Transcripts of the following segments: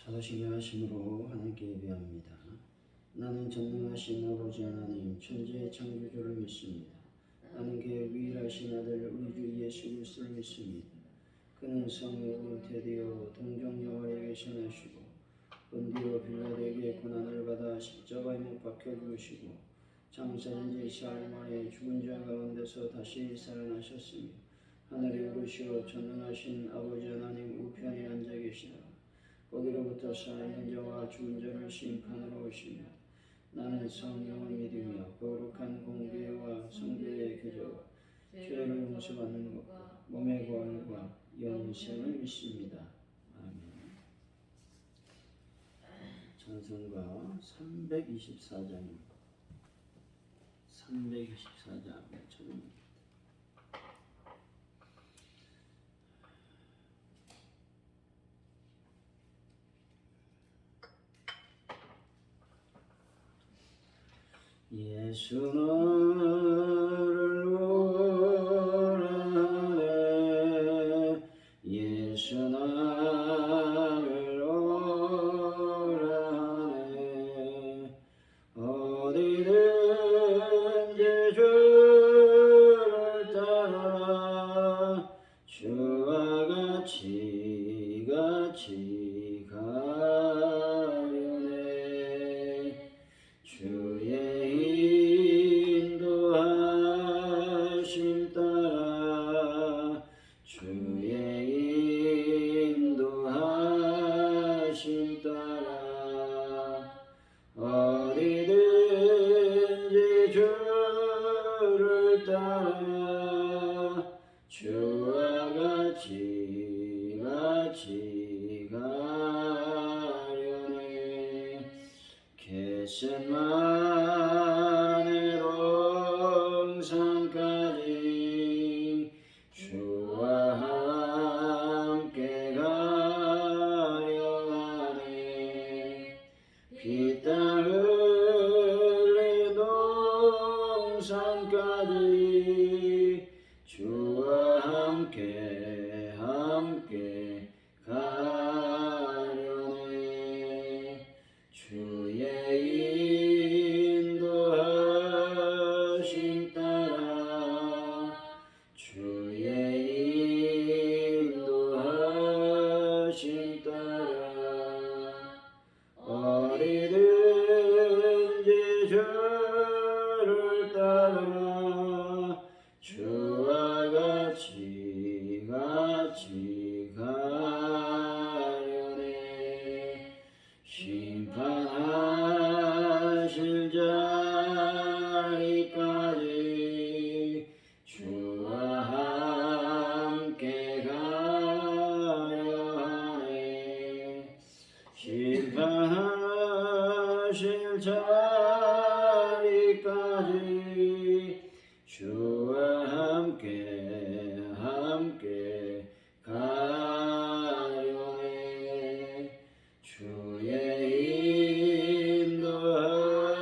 자도식의 하심으로 하나님께 예배합니다. 나는 전능하신 아버지 하나님 천지의 창조주를 믿습니다. 나는 그의 유일하신 아들 우리 주 예수 그리스도를 믿습니다. 그는 성령으로 잉태되어 동정 여호와에게 생하시고 본디오 빌라도에게 고난을 받아 십자가에 못 박혀 죽으시고 장사된 지 사흘 만에 죽은 자 가운데서 다시 살아나셨으며 하늘에 오르시어 전능하신 아버지 하나님 우편에 앉아 계시다. 거기로부터 살아있는 자와 죽은 자를 심판하러 오시며 나는 성령을 믿으며 거룩한 공교회와 성도의 교제와 죄를 용서받는 것과 몸의 부활과 영생을 믿습니다. 아멘. 찬송가 324장입니다. 324장 찬송입니다. 예수 너를 원하네 예수 나를 원하네 어디든지 주를 따라 주와 같이 가려네 주의 인도하심 따라 주의 인도하심 따라 어디든지 주를 따라 주와 같이 가려네 겟세마네 동산까지 주와 함께 가려하네 피 땀 흘린 동산까지 주와 함께 가려네 주의 인도하심 따라 주의 인도하심 따라 어디든지 주를 따라 주와 같이 가려네 심판하실 자리까지 주와 함께 가려하네 심판하실 자리까지 주와 함께 가려네 주의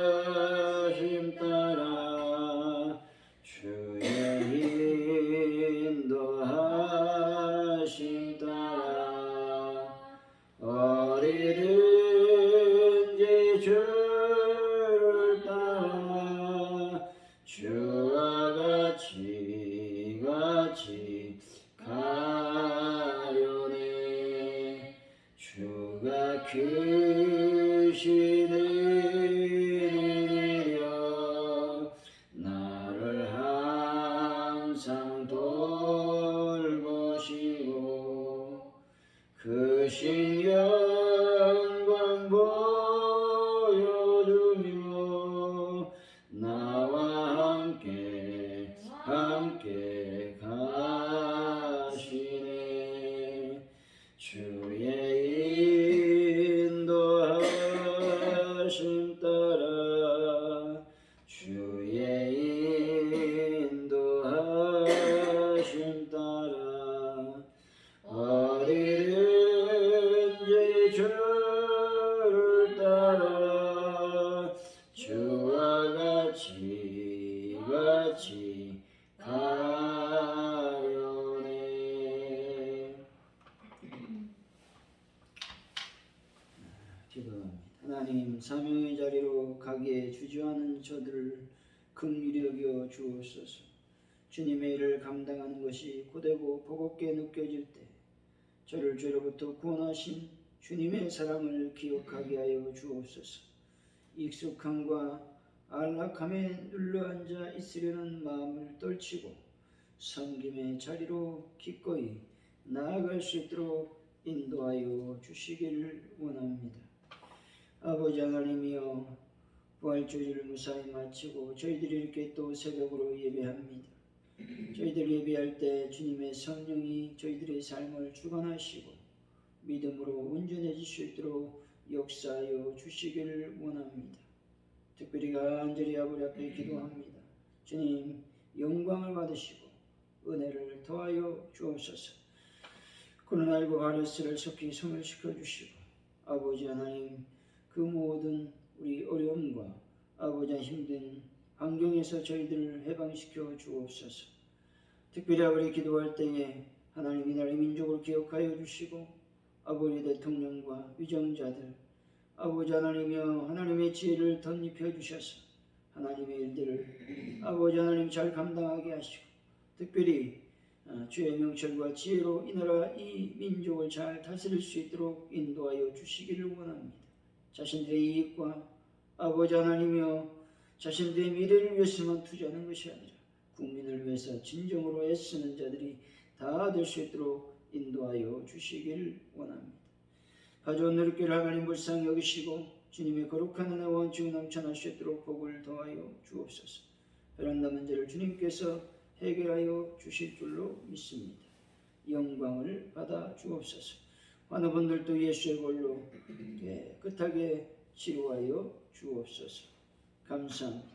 인도하심 따라 주의 인도하심 따라 어디든지 주를 따라 주와 같이 가려네 주가 크신 은혜 내려 나를 항상 돌보시고 크신 영광 보여주며 나와 함께 가시네 주의 인도하심 따라 주의 인도하심 따라 어디든지 기도합니다. 하나님, 사명의 자리로 가기에 주저하는 저들을 긍휼히 여겨 주옵소서. 주님의 일을 감당하는 것이 고되고 버겁게 느껴질 때 저를 죄로부터 구원하신 주님의 사랑을 기억하게 하여 주옵소서. 익숙함과 안락함에 눌러앉아 있으려는 마음을 떨치고 섬김의 자리로 기꺼이 나아갈 수 있도록 인도하여 주시기를 원합니다. 아버지 하나님이여, 부활주일을 무사히 마치고 저희들이 이렇게 또 새벽으로 예배합니다. 저희들 예배할 때 주님의 성령이 저희들의 삶을 주관하시고 믿음으로 온전해질 수 있도록 역사하여 주시기를 원합니다. 특별히 간절히 아버지 앞에 기도합니다. 주님, 영광을 받으시고 은혜를 더하여 주옵소서. 코로나19 바이러스를 속히 소멸시켜 주시고 아버지 하나님, 그 모든 우리 어려움과 아버지 힘든 환경에서 저희들을 해방시켜 주옵소서. 특별히 아버지 기도할 때에 하나님, 이 나라의 민족을 기억하여 주시고 아버지 대통령과 위정자들, 아버지 하나님이여, 하나님의 지혜를 덧입혀 주셔서 하나님의 일들을 아버지 하나님 잘 감당하게 하시고 특별히 주의 명철과 지혜로 이 나라 이 민족을 잘 다스릴 수 있도록 인도하여 주시기를 원합니다. 자신들의 이익과 아버지 하나님이여, 자신들의 미래를 위해서만 투자하는 것이 아니라 국민을 위해서 진정으로 애쓰는 자들이 다 될 수 있도록 인도하여 주시기를 원합니다. 가져온 누리교를 하나님 불쌍히 여기시고 주님의 거룩한 은혜와 원증이 넘쳐날 수 있도록 복을 더하여 주옵소서. 혈안 남은 죄를 주님께서 해결하여 주실 줄로 믿습니다. 영광을 받아 주옵소서. 환우분들도 예수의 걸로 깨끗하게 치료하여 주옵소서. 감사합니다.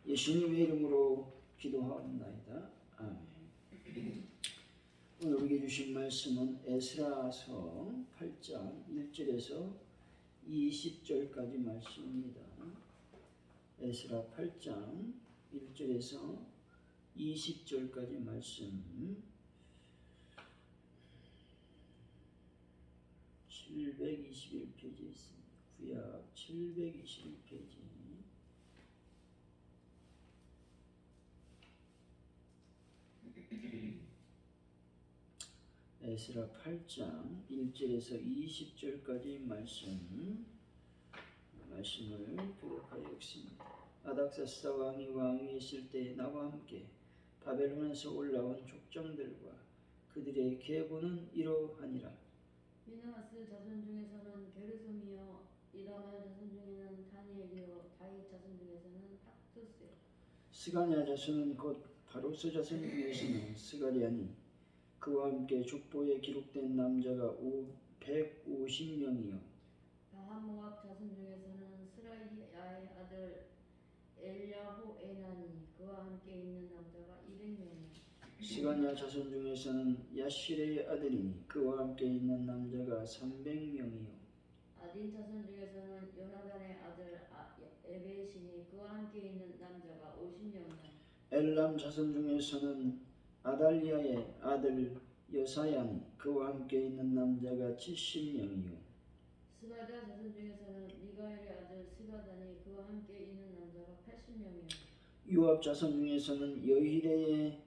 예수님의 이름으로 기도하옵나이다. 아멘. 오늘 우리에게 주신 말씀은 에스라서 8장 1절에서 20절까지 말씀입니다. 에스라 8장 1절에서 20절까지 말씀. 721페이지에 있습니다. 구약 721페이지. 에스라 8장 1절에서 20절까지 말씀을 교독하여 읽습니다. 아닥사스다 왕이 왕위에 있을 때 나와 함께 바벨론에서 올라온 족장들과 그들의 계보는 이러하니라. 비느하스 자손 중에서는 게르솜이요, 이다말 자손 중에는 다니엘이요, 다윗 자손 중에서는 학투스요. 스가랴 자손은 곧 바로스 자손 중에서는 스가랴니 그와 함께 족보에 기록된 남자가 150명이요. 바하모압 자손 중에서는 스라이야의 아들 엘야호에나니 그와 함께 있는 남자가 200명이요. 스가랴 자손 중에서는 야실의 아들이니 그와 함께 있는 남자가 300명이요. 아딘 자손 중에서는 요나단의 아들 에베시니 그와 함께 있는 남자가 50명이요. 엘람 자손 중에서는 아달리아의 아들 여사야니 그와 함께 있는 남자가 70명이요. 스바다 자손 중에서는 미가엘의 아들 스바다니 그와 함께 있는 남자가 80명이요. 요압 자손 중에서는 여히레의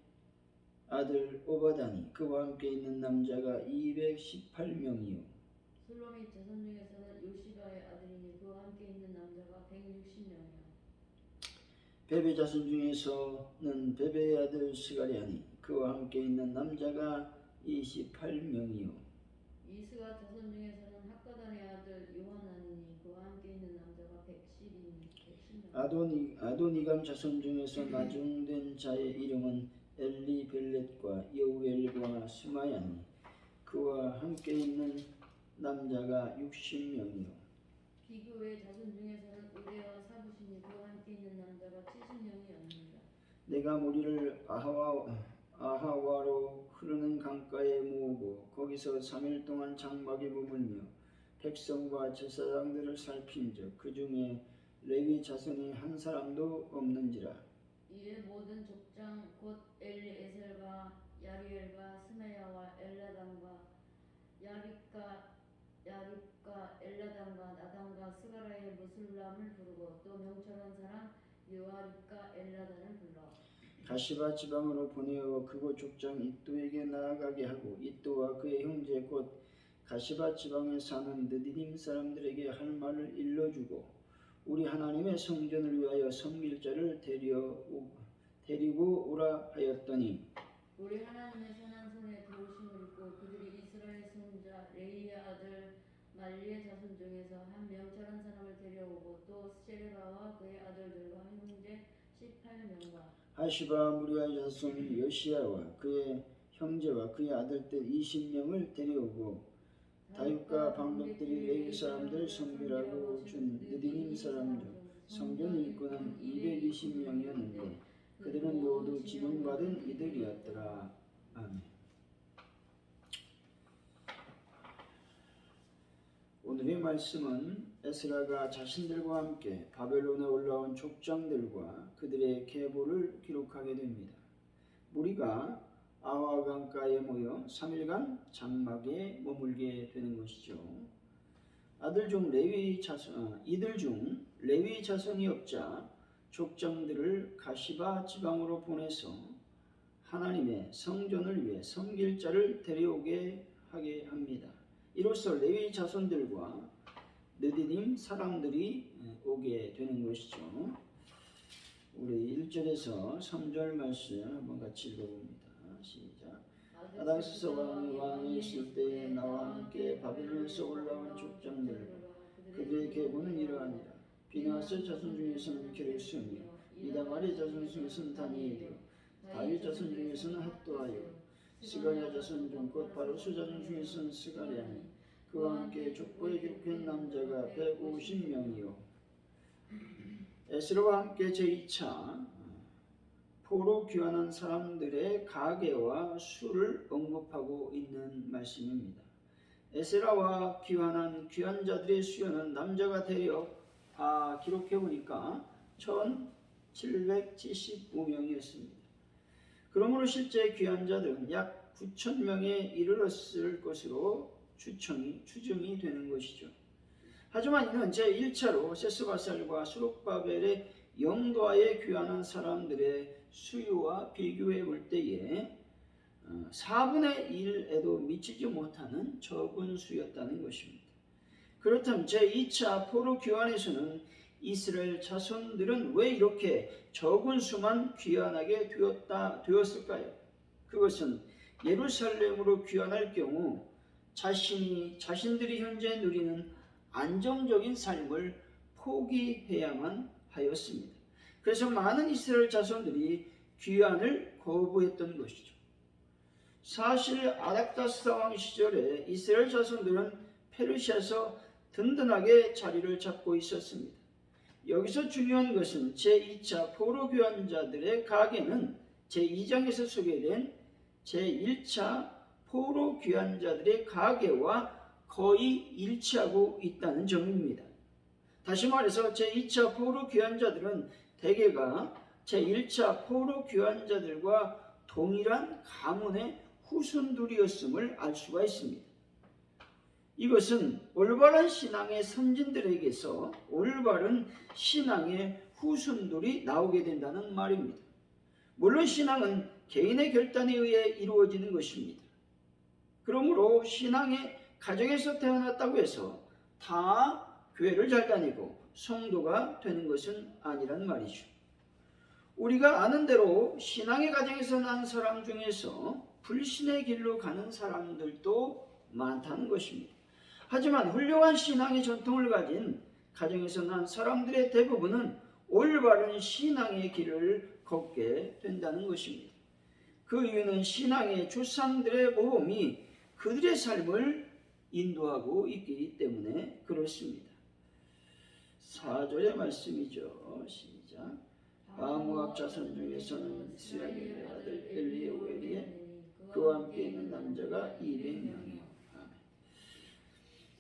아들 오바다니 그와 함께 있는 남자가 218명이요. 슬로밋 자손 중에서는 요시바의 아들이니 그와 함께 있는 남자가 160명이요. 베베 자손 중에서는 베베의 아들 스가랴니 그와 함께 있는 남자가 28명이요. 이스가 자손 중에서는 학가단의 아들 요하나니니 그와 함께 있는 남자가 110명. 아도니감 자손 중에서 나중된 자의 이름은 엘리벨렛과 여우엘과 스마야니 그와 함께 있는 남자가 60명이요. 비교의 자손 중에서는 우레와 사부시니 그와 함께 있는 남자가 70명이었느니라. 내가 무리를 아하와로 흐르는 강가에 모으고 거기서 3일 동안 장막에 머물며 백성과 제사장들을 살핀즉 그 중에 레위 자손이 한 사람도 없는지라. 이에 모든 족장 곧 엘리에셀과 야리엘과 스메야와 엘라담과 야립과 야립과 엘라단과 나단과 스가라의 무술람을 부르고 또 명철한 사람 요아립과 엘라단을 불러 가시바 지방으로 보내어 그곳 족장 이또에게 나아가게 하고 이또와 그의 형제 곧 가시바 지방에 사는 느디님 사람들에게 할 말을 일러주고 우리 하나님의 성전을 위하여 섬길 자를 데리고 오라 하였더니 우리 하나님의 선한 손에 도우심을 입고 그들이 이스라엘 손자 레이의 아들 말리의 자손 중에서 한 명철한 사람을 데려오고 또 세레바와 그의 아들들과 형제 18명과 하시바 무리아의 자손 여시야와 그의 형제와 그의 아들들 20명을 데려오고 다윗과 방백들이 레위 사람들 섬기라고 준 느디님 사람 중 성전 일꾼은 220명이었는데 그들은 모두 지명받은 이들이었더라. 아멘. 오늘의 말씀은 에스라가 자신들과 함께 바벨론에 올라온 족장들과 그들의 계보를 기록하게 됩니다. 무리가 아와 강가에 모여 3일간 장막에 머물게 되는 것이죠. 이들 중 레위 자손이 없자 족장들을 가시바 지방으로 보내서 하나님의 성전을 위해 섬길 자를 데려오게 하게 합니다. 이로써 레위 자손들과 느디님 사람들이 오게 되는 것이죠. 우리 1절에서 3절 말씀 한번 같이 읽어봅니다. 시작. 아닥스스 왕이 있을 때에 나와 함께 바벨론에서 올라온 족장들과 그들의 계보는 이러하니라. 비나스 자손 중에서는 게르솜이요 이다말의 자손 중에서는 다니엘이요 다윗 자손 중에서는 핫도아요 스가랴 자손 중 곧 바로스 자손 중에서는 스가랴니 그와 함께 족보에 기록한 남자가 150명이요 에스라와 함께 제2차 포로 귀환한 사람들의 가계와 수를 언급하고 있는 말씀입니다. 에스라와 귀환한 귀환자들의 수요는 남자가 대략 다 기록해 보니까 1775명이었습니다. 그러므로 실제 귀환자들은 약 9,000명에 이르렀을 것으로 추정이 되는 것이죠. 하지만 이는 제1차로 세스바살과 수룹바벨의 영도하에 귀환한 사람들의 수요와 비교해 볼 때에 4분의 1에도 미치지 못하는 적은 수였다는 것입니다. 그렇다면 제2차 포로 귀환에서는 이스라엘 자손들은 왜 이렇게 적은 수만 귀환하게 되었을까요? 그것은 예루살렘으로 귀환할 경우 자신들이 현재 누리는 안정적인 삶을 포기해야만 하였습니다. 그래서 많은 이스라엘 자손들이 귀환을 거부했던 것이죠. 사실 아닥다스 왕 시절에 이스라엘 자손들은 페르시아에서 든든하게 자리를 잡고 있었습니다. 여기서 중요한 것은 제2차 포로 귀환자들의 가계는 제2장에서 소개된 제1차 포로 귀환자들의 가계와 거의 일치하고 있다는 점입니다. 다시 말해서 제2차 포로 귀환자들은 대개가 제1차 포로 귀환자들과 동일한 가문의 후손들이었음을 알 수가 있습니다. 이것은 올바른 신앙의 선진들에게서 올바른 신앙의 후손들이 나오게 된다는 말입니다. 물론 신앙은 개인의 결단에 의해 이루어지는 것입니다. 그러므로 신앙의 가정에서 태어났다고 해서 다 교회를 잘 다니고 성도가 되는 것은 아니란 말이죠. 우리가 아는 대로 신앙의 가정에서 난 사람 중에서 불신의 길로 가는 사람들도 많다는 것입니다. 하지만 훌륭한 신앙의 전통을 가진 가정에서 난 사람들의 대부분은 올바른 신앙의 길을 걷게 된다는 것입니다. 그 이유는 신앙의 조상들의 모범이 그들의 삶을 인도하고 있기 때문에 그렇습니다. 4절의 말씀이죠. 시작. 바모압 자손 중에서는 이스라엘의 아들 엘리에우엘이에 그와 함께 있는 남자가 200명이요.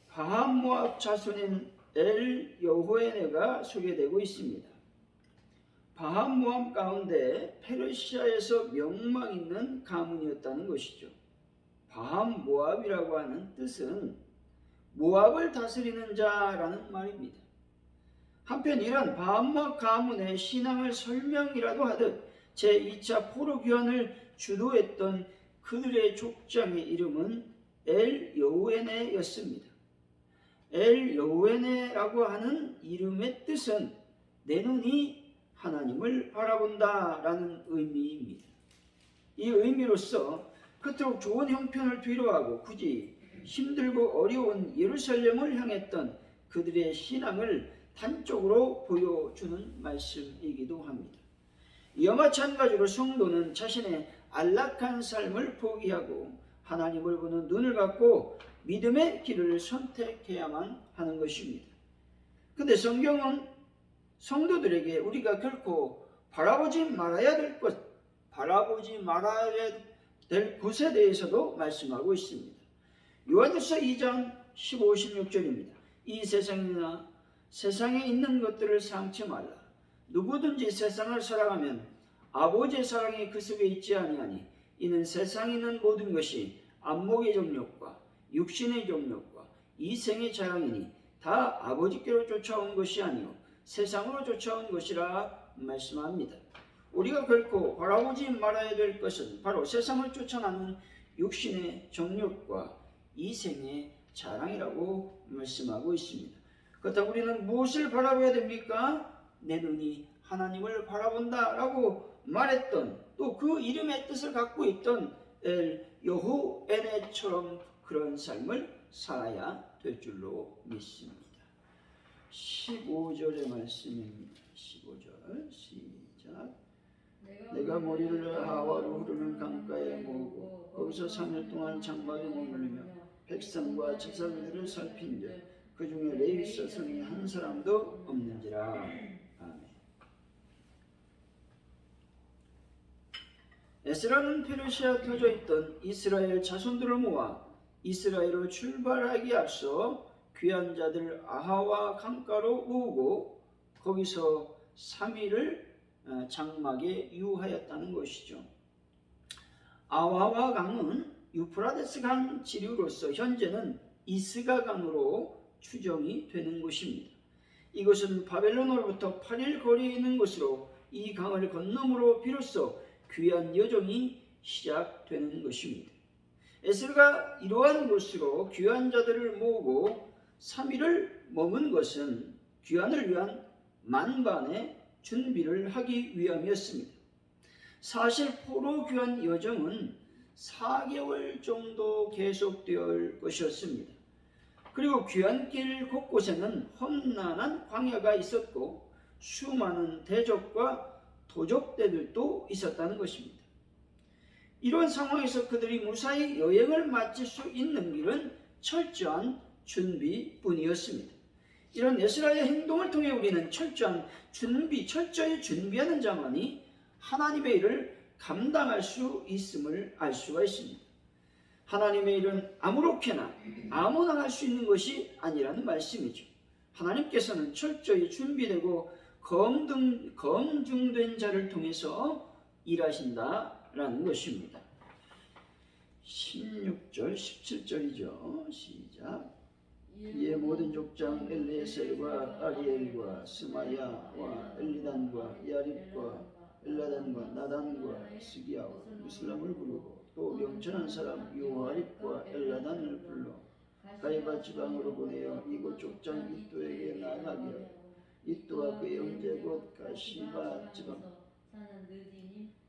바모압 자손인 엘 여호에네가 소개되고 있습니다. 바모압 가운데 페르시아에서 명망 있는 가문이었다는 것이죠. 바모압이라고 하는 뜻은 모압을 다스리는 자라는 말입니다. 한편 이런 바암막 가문의 신앙을 설명이라도 하듯 제2차 포로 귀환을 주도했던 그들의 족장의 이름은 엘 여우에네였습니다. 엘 여우에네라고 하는 이름의 뜻은 내 눈이 하나님을 바라본다라는 의미입니다. 이 의미로서 그토록 좋은 형편을 뒤로하고 굳이 힘들고 어려운 예루살렘을 향했던 그들의 신앙을 단적으로 보여주는 말씀이기도 합니다. 이와 마찬가지로 성도는 자신의 안락한 삶을 포기하고 하나님을 보는 눈을 갖고 믿음의 길을 선택해야만 하는 것입니다. 그런데 성경은 성도들에게 우리가 결코 바라보지 말아야 될 것에 대해서도 말씀하고 있습니다. 요한일서 2장 15, 16절입니다. 이 세상이나 세상에 있는 것들을 사랑치 말라. 누구든지 세상을 사랑하면 아버지의 사랑이 그 속에 있지 아니하니 이는 세상에 있는 모든 것이 안목의 정욕과 육신의 정욕과 이생의 자랑이니 다 아버지께로 쫓아온 것이 아니요 세상으로 쫓아온 것이라 말씀합니다. 우리가 결코 바라보지 말아야 될 것은 바로 세상을 쫓아나는 육신의 정욕과 이생의 자랑이라고 말씀하고 있습니다. 그렇다고 우리는 무엇을 바라봐야 됩니까? 내 눈이 하나님을 바라본다라고 말했던 또 그 이름의 뜻을 갖고 있던 엘 여호에네처럼 그런 삶을 살아야 될 줄로 믿습니다. 15절의 말씀입니다. 15절 시작. 내가 머리를 하와로 흐르는 강가에 모으고 거기서 3일 동안 장막에 머물며 백성과 제사장들을 살핀즉 그 중에 레위 사성이 한 사람도 없는지라. 아멘. 에스라는 페르시아 터져 있던 이스라엘 자손들을 모아 이스라엘로 출발하기에 앞서 귀한 자들 아하와 강가로 모으고 거기서 3일을 장막에 유하였다는 것이죠. 아하와 강은 유프라데스 강 지류로서 현재는 이스가 강으로 추정이 되는 곳입니다. 이곳은 바벨론으로부터 8일 거리에 있는 곳으로 이 강을 건너므로 비로소 귀한 여정이 시작되는 것입니다. 에스라가 이러한 곳으로 귀한 자들을 모으고 3일을 머문 것은 귀환을 위한 만반의 준비를 하기 위함이었습니다. 사실 포로 귀환 여정은 4개월 정도 계속될 것이었습니다. 그리고 귀환길 곳곳에는 험난한 광야가 있었고 수많은 대적과 도적대들도 있었다는 것입니다. 이런 상황에서 그들이 무사히 여행을 마칠 수 있는 길은 철저한 준비뿐이었습니다. 이런 에스라의 행동을 통해 우리는 철저히 준비하는 자만이 하나님의 일을 감당할 수 있음을 알 수가 있습니다. 하나님의 일은 아무렇게나 아무나 할 수 있는 것이 아니라는 말씀이죠. 하나님께서는 철저히 준비되고 검증된 자를 통해서 일하신다라는 것입니다. 16절, 17절이죠. 시작. 이에 모든 족장 엘레셀과 아리엘과 스마야와 엘리단과 야립과 엘라단과 나단과 스기야와 무슬람을 부르고 또 명천한 사람 요하립과 엘라단을 불러 가이바 지방으로 보내어 이곳 족장 이또에게 나가게 하여 이또와 그의 형제 곧 가시바 지방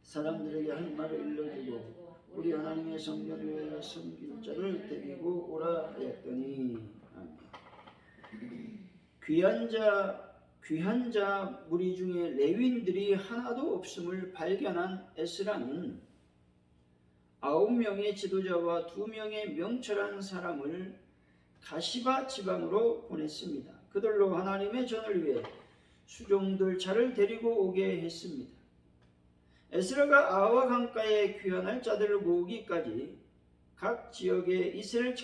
사람들에게 할 말을 일러주고 우리 하나님의 성전을 위하여 섬길 자를 데리고 오라 하였더니 귀한 자 무리 중에 레위인들이 하나도 없음을 발견한 에스라는 9명의 지도자와 2명의 명철한 사람을 가시바 지방으로 보냈습니다. 그들로 하나님의 전을 위해 수종들 차를 데리고 오게 했습니다. 에스라가 아와 강가에 귀환할 자들을 모으기까지 각 지역의 이스라엘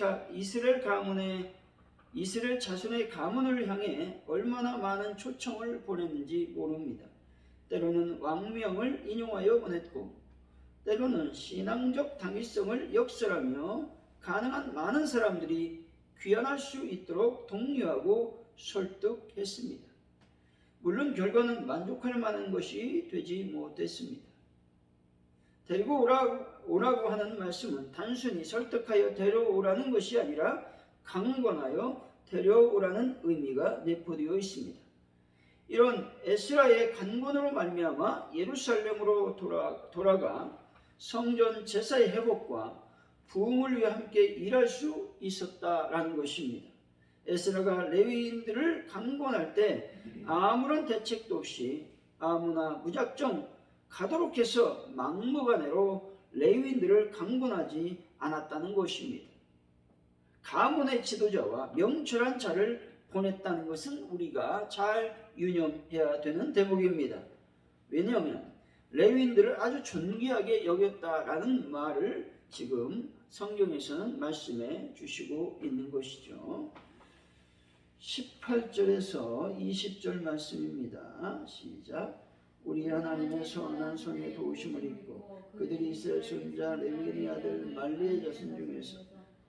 자손의 가문을 향해 얼마나 많은 초청을 보냈는지 모릅니다. 때로는 왕명을 인용하여 보냈고 때로는 신앙적 당위성을 역설하며 가능한 많은 사람들이 귀환할 수 있도록 독려하고 설득했습니다. 물론 결과는 만족할 만한 것이 되지 못했습니다. 데리고 오라고 하는 말씀은 단순히 설득하여 데려오라는 것이 아니라 강권하여 데려오라는 의미가 내포되어 있습니다. 이런 에스라의 간권으로 말미암아 예루살렘으로 돌아가 성전 제사의 회복과 부흥을 위해 함께 일할 수 있었다라는 것입니다. 에스라가 레위인들을 강권할 때 아무런 대책도 없이 아무나 무작정 가도록 해서 막무가내로 레위인들을 강권하지 않았다는 것입니다. 가문의 지도자와 명철한 자를 보냈다는 것은 우리가 잘 유념해야 되는 대목입니다. 왜냐하면 레위인들을 아주 존귀하게 여겼다라는 말을 지금 성경에서는 말씀해 주시고 있는 것이죠. 18절에서 20절 말씀입니다. 시작. 우리 하나님의 선한 손에 도우심을 입고 그들이 이스라엘 손자 레위의 아들 말리의 자손 중에서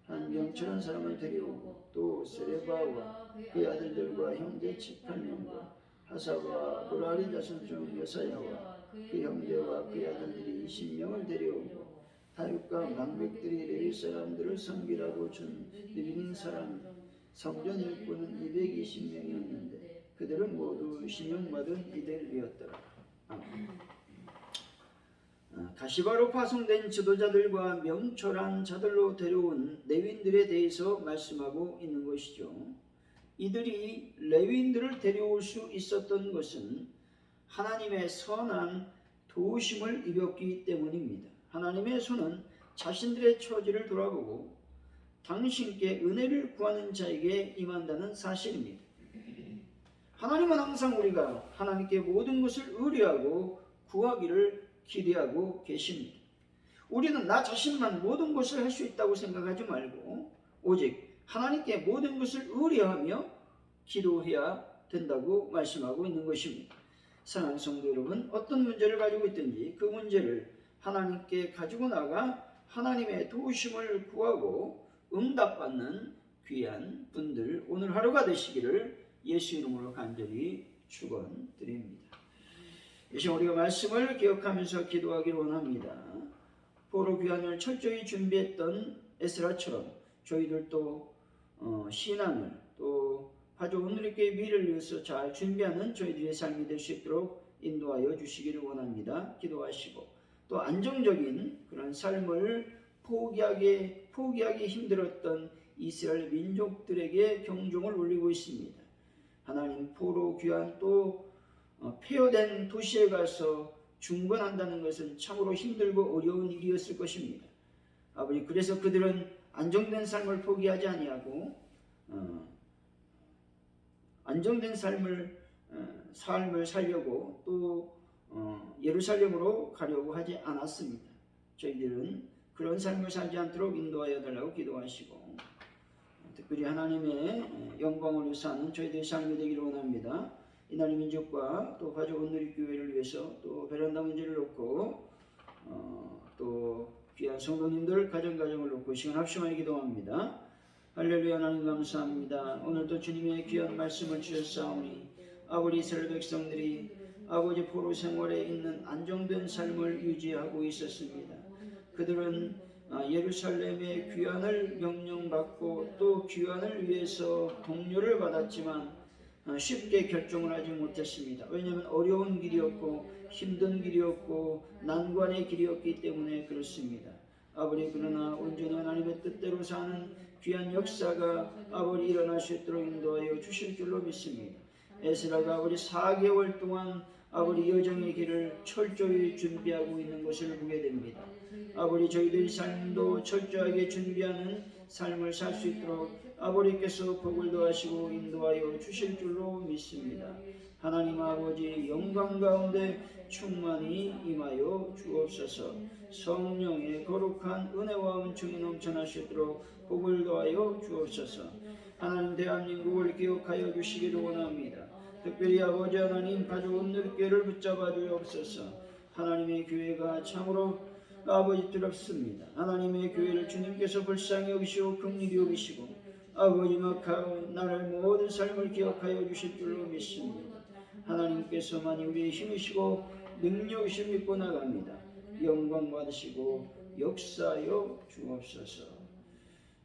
한 명철한 사람을 데려오고 또 세레바와 그의 아들들과 형제 18명과 하사와 무라리 자손 중 여사야와 그 형제와 그의 아들들이 20명을 데려오고 다윗과 망백들이 레위 사람들을 섬기라고 준 느비닌 사람 성전 일꾼은 220명이었는데 그들은 모두 신용받은 이들이었더라. 가시바로 파송된 지도자들과 명철한 자들로 데려온 레위인들에 대해서 말씀하고 있는 것이죠. 이들이 레위인들을 데려올 수 있었던 것은 하나님의 선한 도우심을 입었기 때문입니다. 하나님의 손은 자신들의 처지를 돌아보고 당신께 은혜를 구하는 자에게 임한다는 사실입니다. 하나님은 항상 우리가 하나님께 모든 것을 의뢰하고 구하기를 기대하고 계십니다. 우리는 나 자신만 모든 것을 할 수 있다고 생각하지 말고 오직 하나님께 모든 것을 의뢰하며 기도해야 된다고 말씀하고 있는 것입니다. 사랑하는 성도 여러분, 어떤 문제를 가지고 있든지 그 문제를 하나님께 가지고 나가 하나님의 도우심을 구하고 응답받는 귀한 분들 오늘 하루가 되시기를 예수 이름으로 간절히 축원드립니다. 이 시간 우리가 말씀을 기억하면서 기도하기를 원합니다. 포로 귀환을 철저히 준비했던 에스라처럼 저희들도 신앙을 또 파주 오늘의 미래를 위해서 잘 준비하는 저희들의 삶이 될 수 있도록 인도하여 주시기를 원합니다. 기도하시고 또 안정적인 그런 삶을 포기하기 힘들었던 이스라엘 민족들에게 경종을 울리고 있습니다. 하나님 포로 귀환 또 폐허된 도시에 가서 중건한다는 것은 참으로 힘들고 어려운 일이었을 것입니다. 아버지, 그래서 그들은 안정된 삶을 포기하지 아니하고 안정된 삶을 살려고 또 예루살렘으로 가려고 하지 않았습니다. 저희들은 그런 삶을 살지 않도록 인도하여 달라고 기도하시고 특별히 하나님의 영광을 위해서 사는 저희들의 삶이 되기를 원합니다. 이날의 민족과 또 파주 온누리 교회를 위해서 또 베란다 문제를 놓고 또 귀한 성도님들 가정을 놓고 시간 합심하여 기도합니다. 할렐루야. 하나님 감사합니다. 오늘도 주님의 귀한 말씀을 주셨사오니 아버지 이스라엘 백성들이 아버지 포로 생활에 있는 안정된 삶을 유지하고 있었습니다. 그들은 예루살렘의 귀환을 명령받고 또 귀환을 위해서 동료를 받았지만 쉽게 결정을 하지 못했습니다. 왜냐하면 어려운 길이었고 힘든 길이었고 난관의 길이었기 때문에 그렇습니다. 아버지, 그러나 온전히 하나님의 뜻대로 사는 귀한 역사가 아버지 일어날 수 있도록 인도하여 주실 줄로 믿습니다. 에스라가 아버지 4개월 동안 아버지 여정의 길을 철저히 준비하고 있는 것을 보게 됩니다. 아버지, 저희들의 삶도 철저하게 준비하는 삶을 살 수 있도록 아버지께서 복을 더하시고 인도하여 주실 줄로 믿습니다. 하나님 아버지, 영광 가운데 충만히 임하여 주옵소서. 성령의 거룩한 은혜와 은총이 넘쳐나시도록 복을 더하여 주옵소서. 하나님, 대한민국을 기억하여 주시기를 원합니다. 특별히 아버지 하나님, 가족 온누리교회를 붙잡아 주옵소서. 하나님의 교회가 참으로 아버지 두렵습니다. 하나님의 교회를 주님께서 불쌍히 여기시고 긍휼히 여기시고 아버지가 나를 모든 삶을 기억하여 주실 줄로 믿습니다. 하나님께서만이 우리의 힘이시고 능력이시고 믿고 나갑니다. 영광 받으시고 역사하여 주옵소서.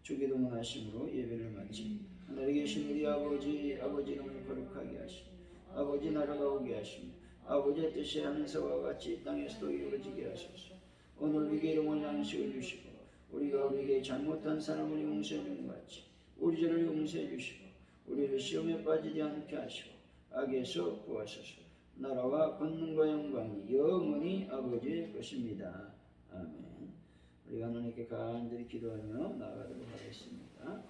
주기도문 하심으로 예배를 마칩니다. 하늘에 계신 우리 아버지, 아버지 이름을 거룩하게 하시고 아버지 나라가 오게 하시며 아버지의 뜻이 하늘에서와 같이 이 땅에서도 이루어지게 하소서. 오늘 우리에게 일용할 양식을 주시고 우리가 우리에게 잘못한 사람을 용서해 준 것 같이 우리 죄를 용서해 주시고 우리를 시험에 빠지지 않게 하시고 악에서 구하소서. 나라와 권능과 영광이 영원히 아버지의 것입니다. 아멘. 우리가 하나님께 간절히 기도하며 나아가도록 하겠습니다.